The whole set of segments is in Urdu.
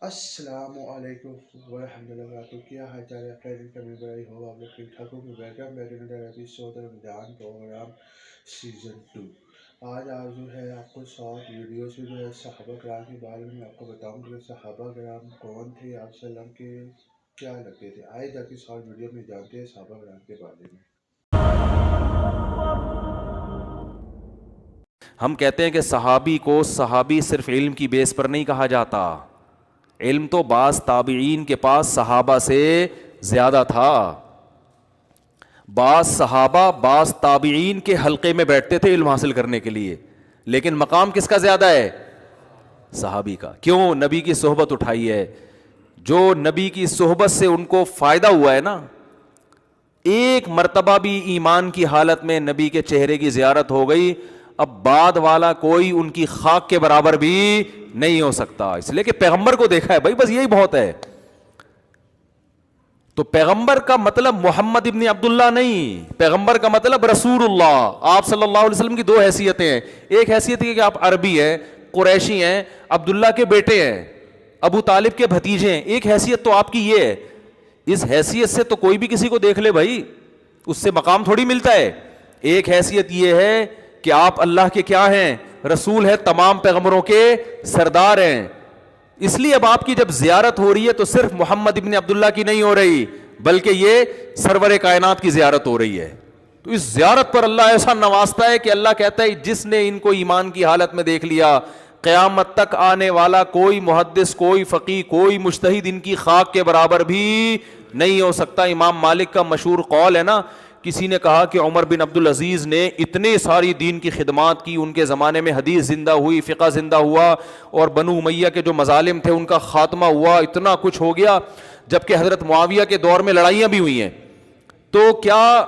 السلام علیکم ورحمۃ اللہ وبرکاتہ. کیا حال چال ہے فرینڈ کا ممبر؟ آئی ہو آپ لوگ ٹھیک ٹھاک ہوں. Welcome back to other episode Ramzan programme season 2. آج جو ہے آپ کو شارٹ ویڈیوز میں جو ہے صحابہ کرام کے بارے میں آپ کو بتاؤں گا. صحابہ کرام کون تھے، آپ وسلم کے کیا لگتے تھے. آئے جا کے شارٹ ویڈیو میں جانتے ہیں صحابہ کرام کے بارے میں. ہم کہتے ہیں کہ صحابی کو صحابی صرف علم کی بیس پر نہیں کہا جاتا. علم تو بعض تابعین کے پاس صحابہ سے زیادہ تھا. بعض صحابہ بعض تابعین کے حلقے میں بیٹھتے تھے علم حاصل کرنے کے لیے، لیکن مقام کس کا زیادہ ہے؟ صحابی کا. کیوں؟ نبی کی صحبت اٹھائی ہے. جو نبی کی صحبت سے ان کو فائدہ ہوا ہے نا، ایک مرتبہ بھی ایمان کی حالت میں نبی کے چہرے کی زیارت ہو گئی، اب بعد والا کوئی ان کی خاک کے برابر بھی نہیں ہو سکتا. اس لیے کہ پیغمبر کو دیکھا ہے بھائی، بس یہی بہت ہے. تو پیغمبر کا مطلب محمد ابن عبداللہ نہیں، پیغمبر کا مطلب رسول اللہ. آپ صلی اللہ علیہ وسلم کی دو حیثیتیں ہیں. ایک حیثیت یہ کہ آپ عربی ہیں، قریشی ہیں، عبداللہ کے بیٹے ہیں، ابو طالب کے بھتیجے ہیں. ایک حیثیت تو آپ کی یہ ہے. اس حیثیت سے تو کوئی بھی کسی کو دیکھ لے بھائی، اس سے مقام تھوڑی ملتا ہے. ایک حیثیت یہ ہے کہ آپ اللہ کے کیا ہیں؟ رسول ہے، تمام پیغمبروں کے سردار ہیں. اس لیے اب آپ کی جب زیارت ہو رہی ہے تو صرف محمد ابن عبداللہ کی نہیں ہو رہی، بلکہ یہ سرور کائنات کی زیارت ہو رہی ہے. تو اس زیارت پر اللہ ایسا نوازتا ہے کہ اللہ کہتا ہے جس نے ان کو ایمان کی حالت میں دیکھ لیا، قیامت تک آنے والا کوئی محدث، کوئی فقیہ، کوئی مجتہد ان کی خاک کے برابر بھی نہیں ہو سکتا. امام مالک کا مشہور قول ہے نا، کسی نے کہا کہ عمر بن عبدالعزیز نے اتنے ساری دین کی خدمات کی، ان کے زمانے میں حدیث زندہ ہوئی، فقہ زندہ ہوا، اور بنو امیہ کے جو مظالم تھے ان کا خاتمہ ہوا، اتنا کچھ ہو گیا. جبکہ حضرت معاویہ کے دور میں لڑائیاں بھی ہوئی ہیں. تو کیا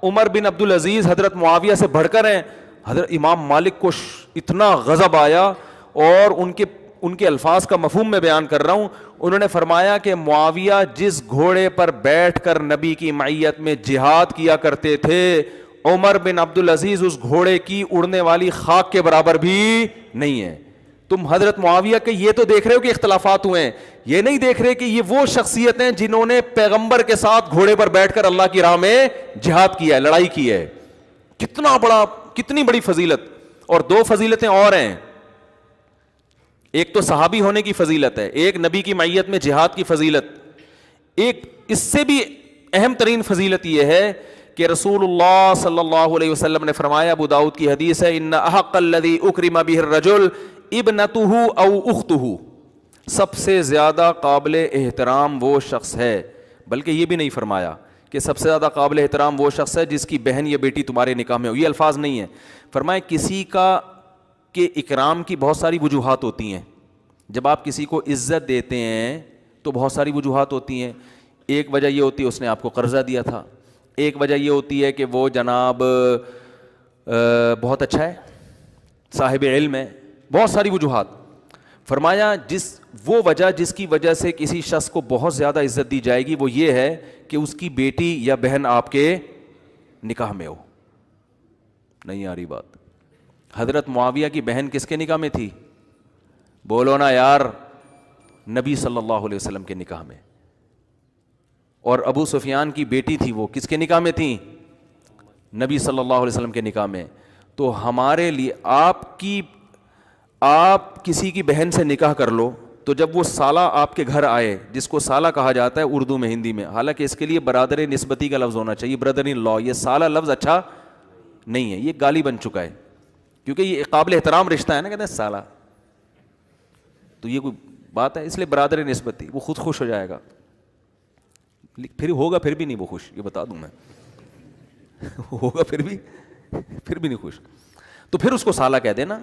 عمر بن عبدالعزیز حضرت معاویہ سے بڑھ کر ہیں؟ حضرت امام مالک کو اتنا غضب آیا، اور ان کے الفاظ کا مفہوم میں بیان کر رہا ہوں. انہوں نے فرمایا کہ معاویہ جس گھوڑے پر بیٹھ کر نبی کی معیت میں جہاد کیا کرتے تھے، عمر بن عبدالعزیز اس گھوڑے کی اڑنے والی خاک کے برابر بھی نہیں ہے. تم حضرت معاویہ کے یہ تو دیکھ رہے ہو کہ اختلافات ہوئے ہیں، یہ نہیں دیکھ رہے کہ یہ وہ شخصیت ہیں جنہوں نے پیغمبر کے ساتھ گھوڑے پر بیٹھ کر اللہ کی راہ میں جہاد کیا ہے، لڑائی کی ہے. کتنی بڑی فضیلت. اور دو فضیلتیں اور ہیں. ایک تو صحابی ہونے کی فضیلت ہے، ایک نبی کی معیت میں جہاد کی فضیلت. ایک اس سے بھی اہم ترین فضیلت یہ ہے کہ رسول اللہ صلی اللہ علیہ وسلم نے فرمایا، ابو داؤد کی حدیث ہے، ان احق الذی اکرم بہ الرجل ابنتہ او اختہ. سب سے زیادہ قابل احترام وہ شخص ہے، بلکہ یہ بھی نہیں فرمایا کہ سب سے زیادہ قابل احترام وہ شخص ہے جس کی بہن یا بیٹی تمہارے نکاح میں ہو. یہ الفاظ نہیں ہیں. فرمایا کسی کا کہ اکرام کی بہت ساری وجوہات ہوتی ہیں. جب آپ کسی کو عزت دیتے ہیں تو بہت ساری وجوہات ہوتی ہیں. ایک وجہ یہ ہوتی ہے اس نے آپ کو قرضہ دیا تھا، ایک وجہ یہ ہوتی ہے کہ وہ جناب بہت اچھا ہے، صاحب علم ہے، بہت ساری وجوہات. فرمایا وہ وجہ جس کی وجہ سے کسی شخص کو بہت زیادہ عزت دی جائے گی وہ یہ ہے کہ اس کی بیٹی یا بہن آپ کے نکاح میں ہو. نہیں آ رہی بات؟ حضرت معاویہ کی بہن کس کے نکاح میں تھی؟ بولو نا یار. نبی صلی اللہ علیہ وسلم کے نکاح میں. اور ابو سفیان کی بیٹی تھی، وہ کس کے نکاح میں تھی؟ نبی صلی اللہ علیہ وسلم کے نکاح میں. تو ہمارے لیے آپ کسی کی بہن سے نکاح کر لو تو جب وہ سالہ آپ کے گھر آئے، جس کو سالہ کہا جاتا ہے اردو میں، ہندی میں، حالانکہ اس کے لیے برادر نسبتی کا لفظ ہونا چاہیے، بردر ان لا. یہ سالہ لفظ اچھا نہیں ہے، یہ گالی بن چکا ہے، کیونکہ یہ قابل احترام رشتہ ہے نا، کہتے ہیں سالہ، تو یہ کوئی بات ہے. اس لیے برادر نسبتی، وہ خود خوش ہو جائے گا، پھر ہوگا پھر بھی نہیں وہ خوش، یہ بتا دوں میں. ہوگا پھر بھی نہیں خوش. تو پھر اس کو سالہ کہہ دینا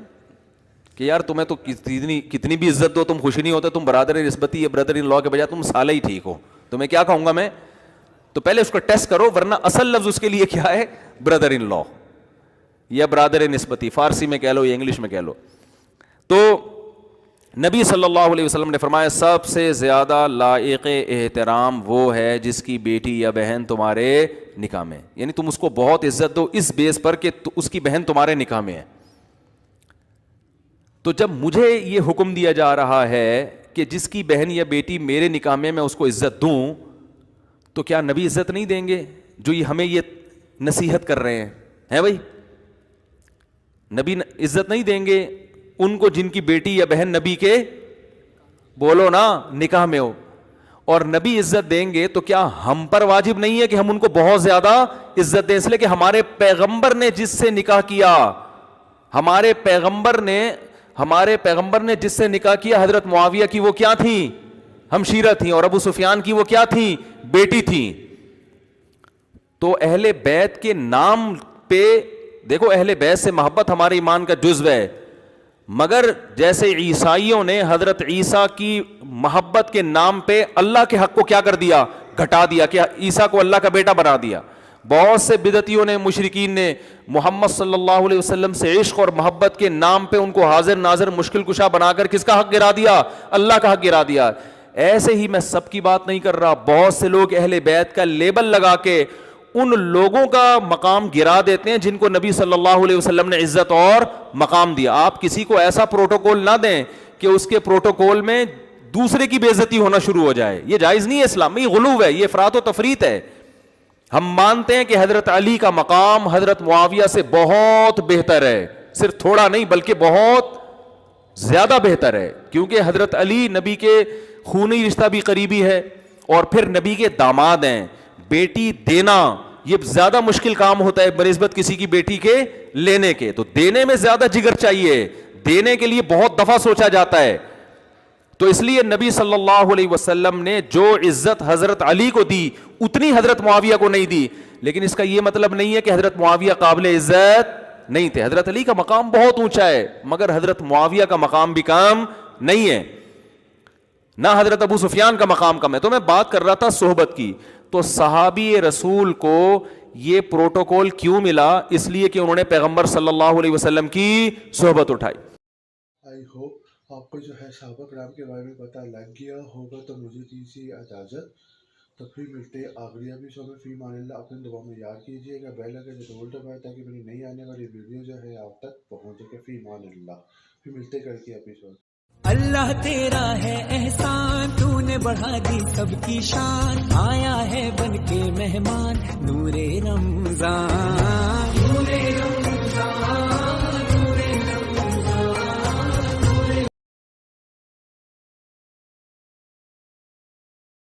کہ یار تمہیں تو کتنی بھی عزت دو تم خوش نہیں ہوتے، تم برادر نسبتی یا بردر ان لا کے بجائے تم سالہ ہی ٹھیک ہو. تو میں کیا کہوں گا میں؟ تو پہلے اس کو ٹیسٹ کرو، ورنہ اصل لفظ اس کے لیے کیا ہے؟ بردر ان لا یا برادر نسبتی، فارسی میں کہہ لو یا انگلش میں کہہ لو. تو نبی صلی اللہ علیہ وسلم نے فرمایا سب سے زیادہ لائق احترام وہ ہے جس کی بیٹی یا بہن تمہارے نکاح میں، یعنی تم اس کو بہت عزت دو اس بیس پر کہ اس کی بہن تمہارے نکاح میں ہے. تو جب مجھے یہ حکم دیا جا رہا ہے کہ جس کی بہن یا بیٹی میرے نکاح میں اس کو عزت دوں تو کیا نبی عزت نہیں دیں گے؟ جو یہ ہمیں یہ نصیحت کر رہے ہیں بھائی، نبی عزت نہیں دیں گے ان کو جن کی بیٹی یا بہن نبی کے بولو نا نکاح میں ہو؟ اور نبی عزت دیں گے تو کیا ہم پر واجب نہیں ہے کہ ہم ان کو بہت زیادہ عزت دیں؟ اس لیے کہ ہمارے پیغمبر نے جس سے نکاح کیا، ہمارے پیغمبر نے جس سے نکاح کیا، حضرت معاویہ کی وہ کیا تھیں؟ ہمشیرہ تھیں، اور ابو سفیان کی وہ کیا تھیں؟ بیٹی تھیں۔ تو اہل بیت کے نام پہ دیکھو، اہل بیت سے محبت ہمارے ایمان کا جزو ہے، مگر جیسے عیسائیوں نے حضرت عیسیٰ کی محبت کے نام پہ اللہ کے حق کو کیا کر دیا؟ گھٹا دیا، کہ عیسیٰ کو اللہ کا بیٹا بنا دیا۔ بہت سے بدعتیوں نے، مشرکین نے محمد صلی اللہ علیہ وسلم سے عشق اور محبت کے نام پہ ان کو حاضر ناظر مشکل کشا بنا کر کس کا حق گرا دیا؟ اللہ کا حق گرا دیا۔ ایسے ہی میں سب کی بات نہیں کر رہا، بہت سے لوگ اہل بیت کا لیبل لگا کے ان لوگوں کا مقام گرا دیتے ہیں جن کو نبی صلی اللہ علیہ وسلم نے عزت اور مقام دیا۔ آپ کسی کو ایسا پروٹوکول نہ دیں کہ اس کے پروٹوکول میں دوسرے کی بے عزتی ہونا شروع ہو جائے، یہ جائز نہیں ہے اسلام میں، یہ غلو ہے، یہ افراط و تفریط ہے۔ ہم مانتے ہیں کہ حضرت علی کا مقام حضرت معاویہ سے بہت بہتر ہے، صرف تھوڑا نہیں بلکہ بہت زیادہ بہتر ہے، کیونکہ حضرت علی نبی کے خونی رشتہ بھی قریبی ہے اور پھر نبی کے داماد ہیں۔ بیٹی دینا یہ زیادہ مشکل کام ہوتا ہے بنسبت کسی کی بیٹی کے لینے کے، تو دینے میں زیادہ جگر چاہیے، دینے کے لیے بہت دفعہ سوچا جاتا ہے۔ تو اس لیے نبی صلی اللہ علیہ وسلم نے جو عزت حضرت علی کو دی اتنی حضرت معاویہ کو نہیں دی، لیکن اس کا یہ مطلب نہیں ہے کہ حضرت معاویہ قابل عزت نہیں تھے۔ حضرت علی کا مقام بہت اونچا ہے، مگر حضرت معاویہ کا مقام بھی کم نہیں ہے، نہ حضرت ابو سفیان کا مقام کم ہے۔ تو میں بات کر رہا تھا صحبت کی، تو صحابی رسول کو یہ پروٹوکول کیوں ملا؟ اس لیے کہ انہوں نے پیغمبر صلی اللہ علیہ وسلم کی صحبت اٹھائی۔ آئی ہوپ آپ کو جو ہے صحابہ کرام کے بارے میں پتہ لگ گیا ہوگا، تو مجھے دیجیے اجازت، تو پھر ملتے ہیں اگلی ایپیسوڈ میں۔ فی امان اللہ، اپنے دعا میں یاد کیجیے گا بیل آئیکن ضرور دبائیں تاکہ میری نئی آنے والی ویڈیو جو ہے آپ تک پہنچ سکے۔ فی امان اللہ، پھر ملتے ہیں کل کی ایپیسوڈ۔ اللہ تیرا ہے احسان، تو نے بڑھا دی سب کی شان، آیا ہے بن کے مہمان نور رمضان۔